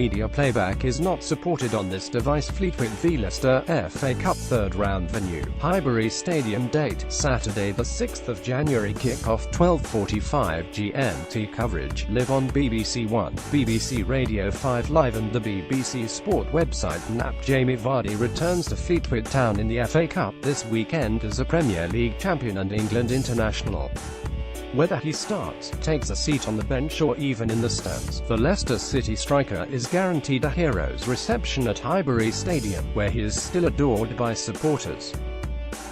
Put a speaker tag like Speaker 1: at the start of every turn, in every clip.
Speaker 1: media playback is not supported on this device. Fleetwood v Leicester, FA Cup third round venue, Highbury Stadium. Date, Saturday the 6th of January. Kick-off 12:45 GMT. Coverage, live on BBC One, BBC Radio 5 Live and the BBC Sport website. NAP. Jamie Vardy returns to Fleetwood Town in the FA Cup this weekend as a Premier League champion and England international. Whether he starts, takes a seat on the bench or even in the stands, the Leicester City striker is guaranteed a hero's reception at Highbury Stadium, where he is still adored by supporters.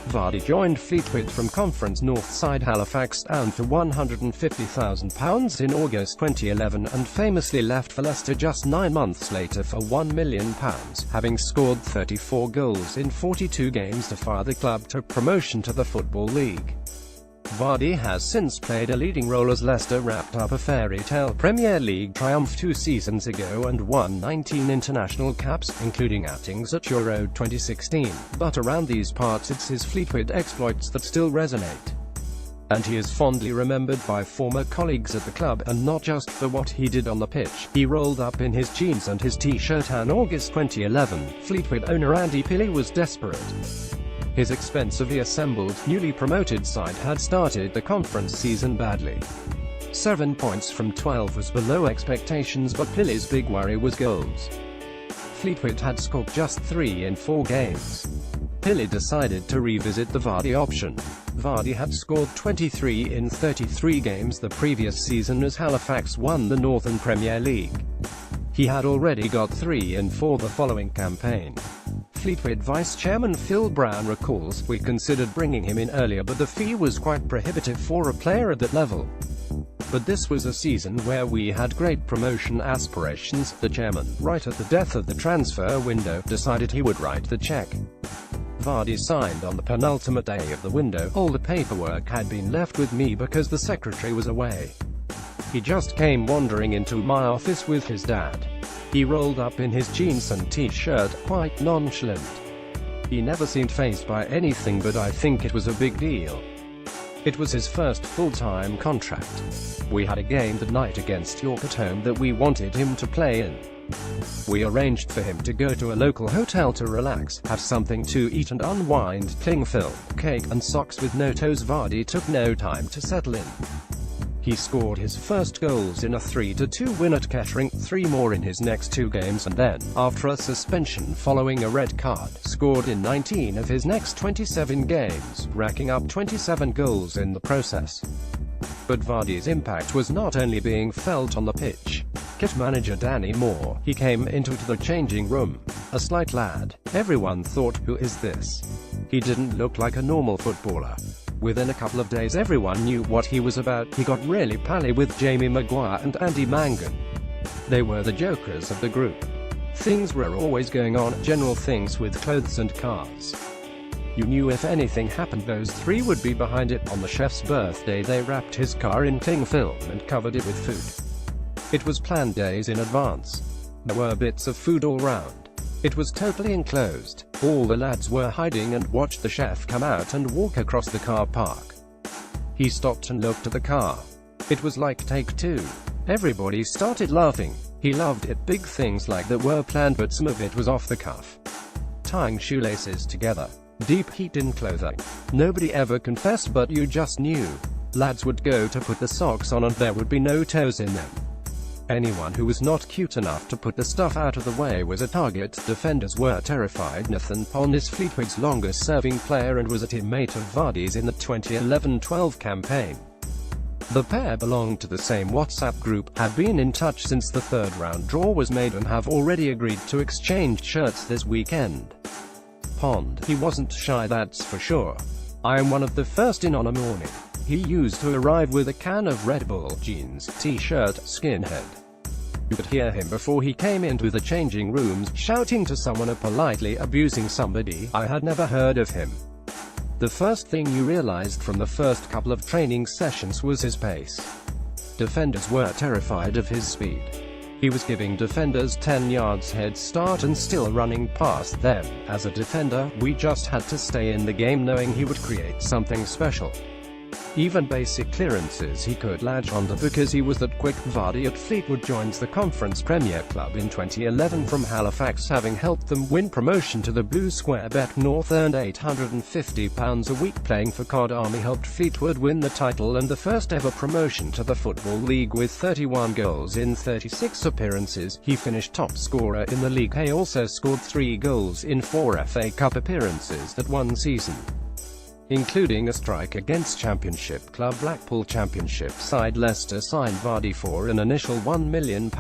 Speaker 1: Vardy joined Fleetwood from Conference North side Halifax Town for £150,000 in August 2011 and famously left for Leicester just 9 months later for £1 million, having scored 34 goals in 42 games to fire the club to promotion to the Football League. Vardy has since played a leading role as Leicester wrapped up a fairy-tale Premier League triumph 2 seasons ago and won 19 international caps, including outings at Euro 2016, but around these parts it's his Fleetwood exploits that still resonate. And he is fondly remembered by former colleagues at the club, and not just for what he did on the pitch. He rolled up in his jeans and his t-shirt in August 2011. Fleetwood owner Andy Pilley was desperate. His expensively assembled, newly promoted side had started the conference season badly. 7 points from 12 was below expectations, but Pilley's big worry was goals. Fleetwood had scored just 3 in 4 games. Pilley decided to revisit the Vardy option. Vardy had scored 23 in 33 games the previous season as Halifax won the Northern Premier League. He had already got 3 in 4 the following campaign. Fleetwood Vice Chairman Phil Brown recalls, "We considered bringing him in earlier but the fee was quite prohibitive for a player at that level. But this was a season where we had great promotion aspirations." The chairman, right at the death of the transfer window, decided he would write the cheque. Vardy signed on the penultimate day of the window. "All the paperwork had been left with me because the secretary was away. He just came wandering into my office with his dad. He rolled up in his jeans and t-shirt, quite nonchalant. He never seemed fazed by anything, but I think it was a big deal. It was his first full-time contract. We had a game that night against York at home that we wanted him to play in. We arranged for him to go to a local hotel to relax, have something to eat and unwind, cling film, cake and socks with no toes." Vardy took no time to settle in. He scored his first goals in a 3-2 win at Kettering, 3 more in his next 2 games, and then, after a suspension following a red card, scored in 19 of his next 27 games, racking up 27 goals in the process. But Vardy's impact was not only being felt on the pitch. Kit manager Danny Moore, he came into the changing room. A slight lad. Everyone thought, "Who is this?" He didn't look like a normal footballer. Within a couple of days everyone knew what he was about. He got really pally with Jamie Maguire and Andy Mangan. They were the jokers of the group. Things were always going on, general things with clothes and cars. You knew if anything happened those 3 would be behind it. On the chef's birthday they wrapped his car in cling film and covered it with food. It was planned days in advance. There were bits of food all round. It was totally enclosed. All the lads were hiding and watched the chef come out and walk across the car park. He stopped and looked at the car. It was like take 2. Everybody started laughing. He loved it. Big things like that were planned, but some of it was off the cuff. Tying shoelaces together. Deep heat in clothing. Nobody ever confessed, but you just knew. Lads would go to put the socks on and there would be no toes in them. Anyone who was not cute enough to put the stuff out of the way was a target. Defenders were terrified. Nathan Pond is Fleetwood's longest-serving player and was a teammate of Vardy's in the 2011-12 campaign. The pair belonged to the same WhatsApp group, had been in touch since the third-round draw was made and have already agreed to exchange shirts this weekend. Pond, he wasn't shy, that's for sure. "I am one of the first in on a morning." He used to arrive with a can of Red Bull, jeans, t-shirt, skinhead. You could hear him before he came into the changing rooms, shouting to someone or politely abusing somebody. I had never heard of him. The first thing you realized from the first couple of training sessions was his pace. Defenders were terrified of his speed. He was giving defenders 10 yards head start and still running past them. As a defender, we just had to stay in the game knowing he would create something special. Even basic clearances he could latch onto because he was that quick. Vardy at Fleetwood joins the Conference Premier Club in 2011 from Halifax, having helped them win promotion to the Blue Square. Bet North earned £850 a week playing for Cod Army helped Fleetwood win the title and the first ever promotion to the Football League with 31 goals in 36 appearances. He finished top scorer in the league. He also scored 3 goals in 4 FA Cup appearances that one season, including a strike against Championship club Blackpool. Championship side Leicester signed Vardy for an initial £1 million,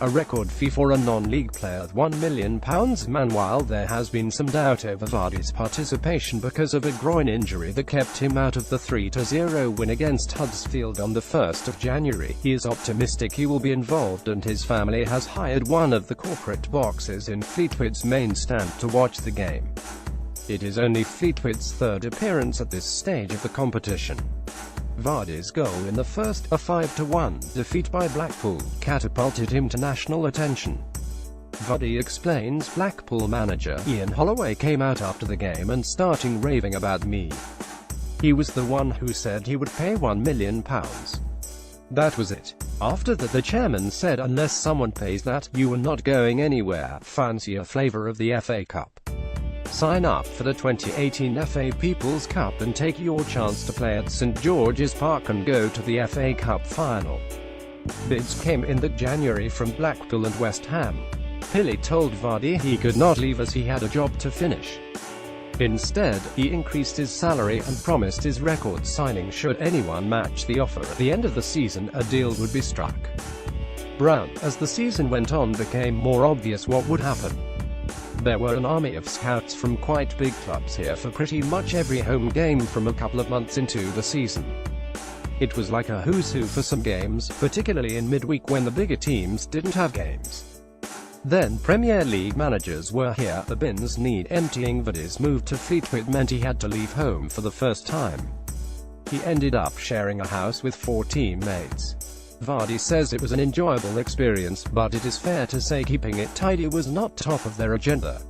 Speaker 1: a record fee for a non-league player, £1 million. Meanwhile, there has been some doubt over Vardy's participation because of a groin injury that kept him out of the 3-0 win against Huddersfield on the 1st of January. He is optimistic he will be involved, and his family has hired one of the corporate boxes in Fleetwood's main stand to watch the game. It is only Fleetwood's third appearance at this stage of the competition. Vardy's goal in the first, a 5-1 defeat by Blackpool, catapulted him to national attention. Vardy explains, Blackpool manager Ian Holloway came out after the game and starting raving about me. He was the one who said he would pay £1 million. That was it. After that the chairman said unless someone pays that, you are not going anywhere. Fancy a flavour of the FA Cup? Sign up for the 2018 FA People's Cup and take your chance to play at St George's Park and go to the FA Cup final. Bids came in that January from Blackpool and West Ham. Pilly told Vardy he could not leave as he had a job to finish. Instead, he increased his salary and promised his record signing should anyone match the offer. At the end of the season, a deal would be struck. Brown, as the season went on, became more obvious what would happen. There were an army of scouts from quite big clubs here for pretty much every home game from a couple of months into the season. It was like a who's who for some games, particularly in midweek when the bigger teams didn't have games. Then Premier League managers were here. The bins need emptying. Vardy's move to Fleetwood meant he had to leave home for the first time. He ended up sharing a house with 4 teammates. Vardy says it was an enjoyable experience, but it is fair to say keeping it tidy was not top of their agenda.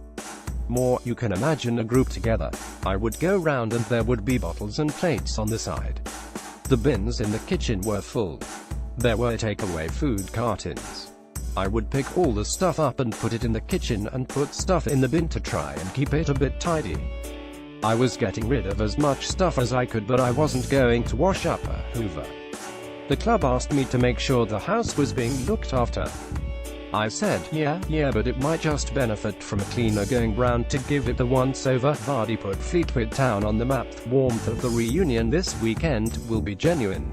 Speaker 1: More, you can imagine a group together. I would go round and there would be bottles and plates on the side. The bins in the kitchen were full. There were takeaway food cartons. I would pick all the stuff up and put it in the kitchen and put stuff in the bin to try and keep it a bit tidy. I was getting rid of as much stuff as I could, but I wasn't going to wash up a Hoover. The club asked me to make sure the house was being looked after. I said, yeah, but it might just benefit from a cleaner going round to give it the once-over. Vardy put Fleetwood Town on the map. The warmth of the reunion this weekend will be genuine.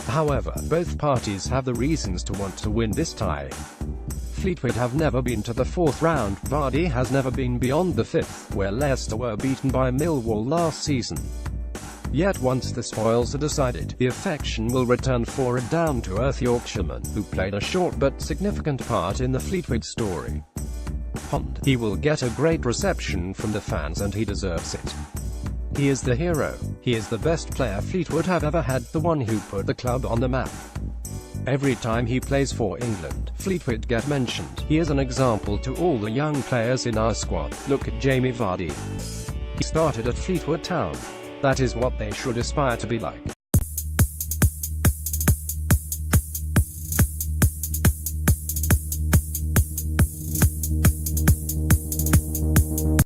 Speaker 1: However, both parties have the reasons to want to win this tie. Fleetwood have never been to the 4th round. Vardy has never been beyond the 5th, where Leicester were beaten by Millwall last season. Yet once the spoils are decided, the affection will return for a down-to-earth Yorkshireman, who played a short but significant part in the Fleetwood story. He will get a great reception from the fans and he deserves it. He is the hero. He is the best player Fleetwood have ever had, the one who put the club on the map. Every time he plays for England, Fleetwood get mentioned. He is an example to all the young players in our squad. Look at Jamie Vardy. He started at Fleetwood Town. That is what they should aspire to be like.